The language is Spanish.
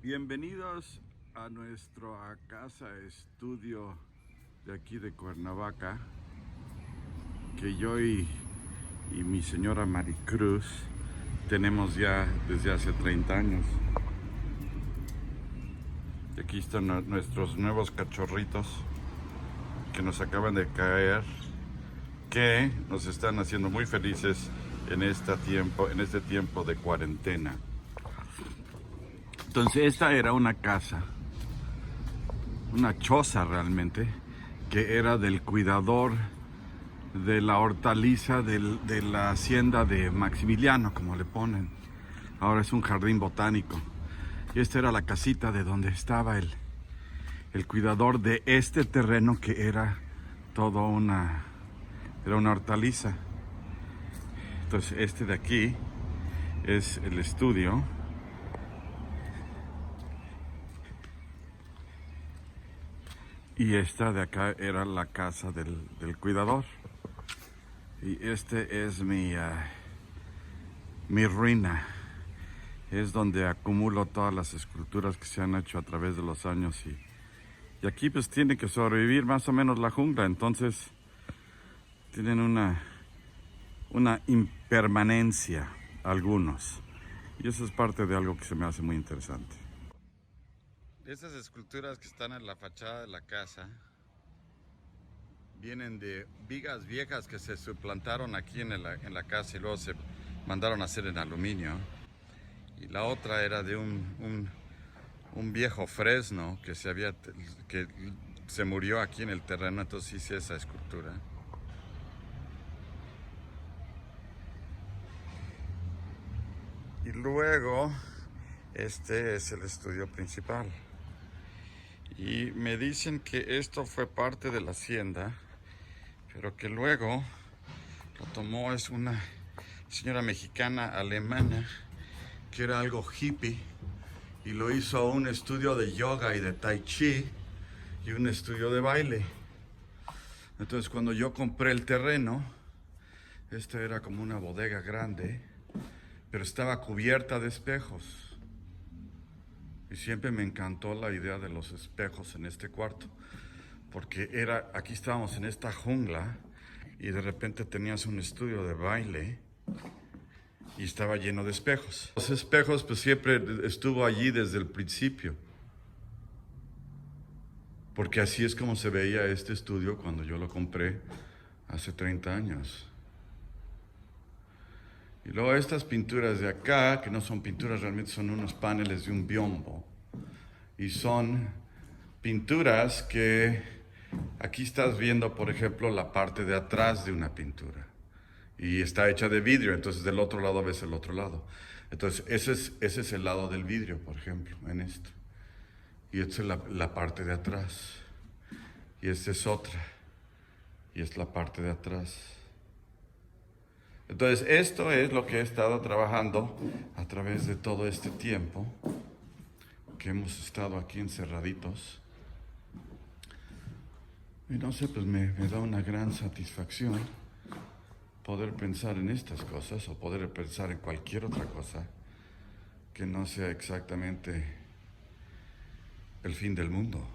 Bienvenidos a nuestra casa estudio de aquí de Cuernavaca, que yo y mi señora Maricruz tenemos ya desde hace 30 años. Y aquí están nuestros nuevos cachorritos que nos acaban de caer, que nos están haciendo muy felices en este tiempo de cuarentena. Entonces esta era una casa, una choza realmente, que era del cuidador de la hortaliza de la hacienda de Maximiliano, como le ponen. Ahora es un jardín botánico. Y esta era la casita de donde estaba el cuidador de este terreno, que era todo una hortaliza. Entonces este de aquí es el estudio. Y esta de acá era la casa del cuidador. Y este es mi ruina. Es donde acumulo todas las esculturas que se han hecho a través de los años. Y aquí pues tiene que sobrevivir más o menos la jungla. Entonces tienen una impermanencia algunos. Y eso es parte de algo que se me hace muy interesante. Estas esculturas que están en la fachada de la casa vienen de vigas viejas que se suplantaron aquí en la casa y luego se mandaron a hacer en aluminio. Y la otra era de un viejo fresno que se murió aquí en el terreno, entonces hice esa escultura. Y luego este es el estudio principal. Y me dicen que esto fue parte de la hacienda, pero que luego lo tomó es una señora mexicana alemana que era algo hippie y lo hizo un estudio de yoga y de tai chi y un estudio de baile. Entonces cuando yo compré el terreno, esta era como una bodega grande, pero estaba cubierta de espejos. Y siempre me encantó la idea de los espejos en este cuarto, porque aquí estábamos en esta jungla y de repente tenías un estudio de baile y estaba lleno de espejos. Los espejos pues siempre estuvo allí desde el principio, porque así es como se veía este estudio cuando yo lo compré hace 30 años. Y luego estas pinturas de acá, que no son pinturas, realmente son unos paneles de un biombo. Y son pinturas que aquí estás viendo, por ejemplo, la parte de atrás de una pintura. Y está hecha de vidrio, entonces del otro lado ves el otro lado. Entonces ese es el lado del vidrio, por ejemplo, en esto. Y esta es la parte de atrás. Y esta es otra. Y es la parte de atrás. Entonces esto es lo que he estado trabajando a través de todo este tiempo que hemos estado aquí encerraditos. Y no sé, pues me da una gran satisfacción poder pensar en estas cosas o poder pensar en cualquier otra cosa que no sea exactamente el fin del mundo.